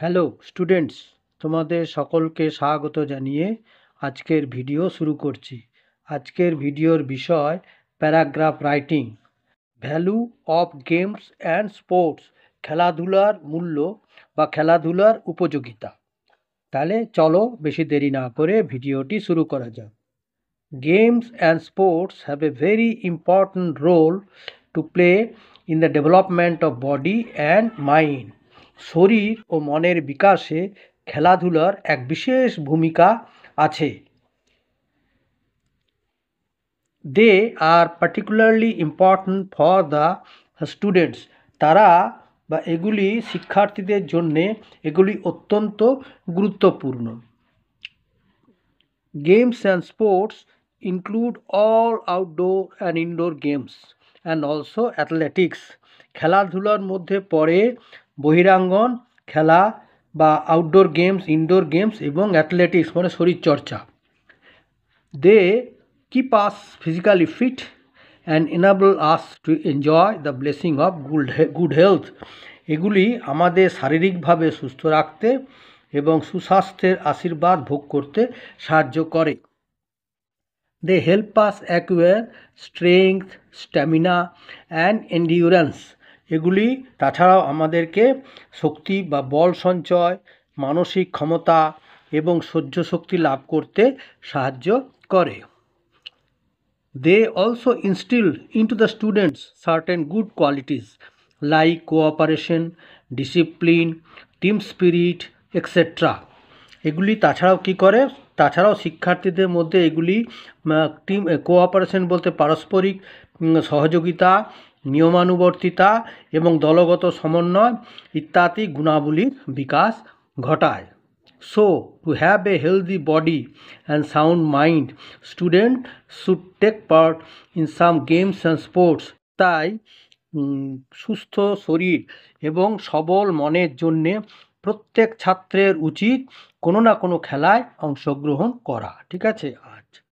Hello students, তোমাদের সকলকে স্বাগত জানিয়ে আজকের ভিডিও শুরু করছি। আজকের ভিডিওর বিষয় paragraph writing, value of games and sports, খেলাধুলার মূল্য বা খেলাধুলার উপযোগিতা। তাহলে চলো বেশি দেরি না করে ভিডিওটি শুরু করা যাক। Games and sports have a very important role to play in the development of body and mind. শরীর ও মনের বিকাশে খেলাধুলার এক বিশেষ ভূমিকা আছে। They are particularly important for the students. তারা বা এগুলি শিক্ষার্থীদের জন্যে এগুলি অত্যন্ত গুরুত্বপূর্ণ। Games and sports include all outdoor and indoor games and also athletics. খেলাধুলার মধ্যে পড়ে বহিরাঙ্গন খেলা বা আউটডোর গেমস, ইনডোর গেমস এবং অ্যাথলেটিক্স মানে শরীরচর্চা। They keep us physically fit and enable us to enjoy the blessing of good health. এগুলি আমাদের শারীরিকভাবে সুস্থ রাখতে এবং সুস্বাস্থ্যের আশীর্বাদ ভোগ করতে সাহায্য করে। They help us acquire strength, stamina and endurance. এগুলি তাছাড়াও আমাদেরকে শক্তি বা বল সঞ্চয়, মানসিক ক্ষমতা এবং সহ্য শক্তি লাভ করতে সাহায্য করে। They also instil into the students certain good qualities like cooperation, discipline, team spirit etcetera. এগুলি তাছাড়াও কী করে, তাছাড়াও শিক্ষার্থীদের মধ্যে এগুলি টিম কোঅপারেশন বলতে পারস্পরিক সহযোগিতা, নিয়মানুবর্তিতা এবং দলগত সমন্বয় ইত্যাদি গুণাবলীর বিকাশ ঘটায়। So, to have a healthy body and sound mind, students should take part in some games and sports. তাই সুস্থ শরীর এবং সবল মনের জন্যে প্রত্যেক ছাত্রের উচিত কোনো না কোনো খেলায় অংশগ্রহণ করা। ঠিক আছে,